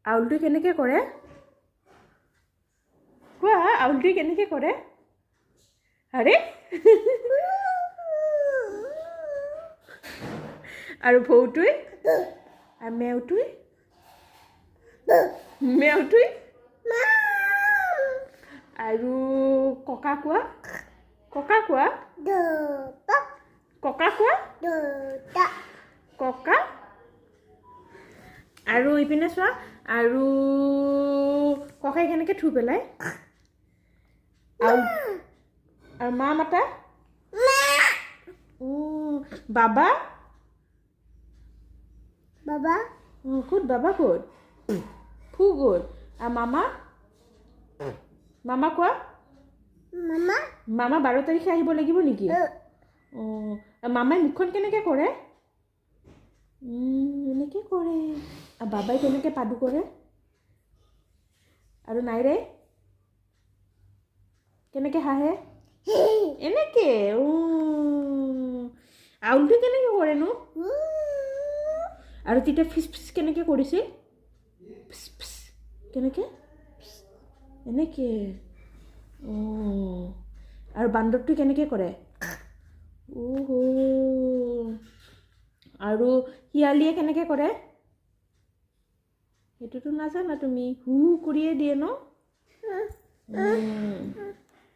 আউলটো কেনেকৈ কৰে কোৱা আউলটো কেনেকৈ কৰে আৰে আৰু ভৌটোই আৰু মেওটোই আৰু ককা কোৱা ককা আৰু ইপিনে চোৱা আৰু ককাই কেনেকৈ থু পেলাই আৰু মা মাতা বাবা ক'ত বাবা ক'ত ফু ক'ত আৰু মামা কোৱা মামা 12 তাৰিখে আহিব লাগিব নেকি মামাই মুখখন কেনেকৈ কৰে এনেকৈ কৰে আৰু বাবাই কেনেকৈ পাদু কৰে আৰু নাইৰে কেনেকৈ হাঁহে এনেকৈ আউলটো কেনেকৈ কৰেনো আৰু তেতিয়া ফিচ কেনেকৈ কৰিছিল কেনেকৈ এনেকৈ আৰু বান্দৰটো কেনেকৈ কৰে আৰু শিয়ালীয়ে কেনেকৈ কৰে সেইটোতো নাজানা তুমি হু কৰিয়ে দিয়ে ন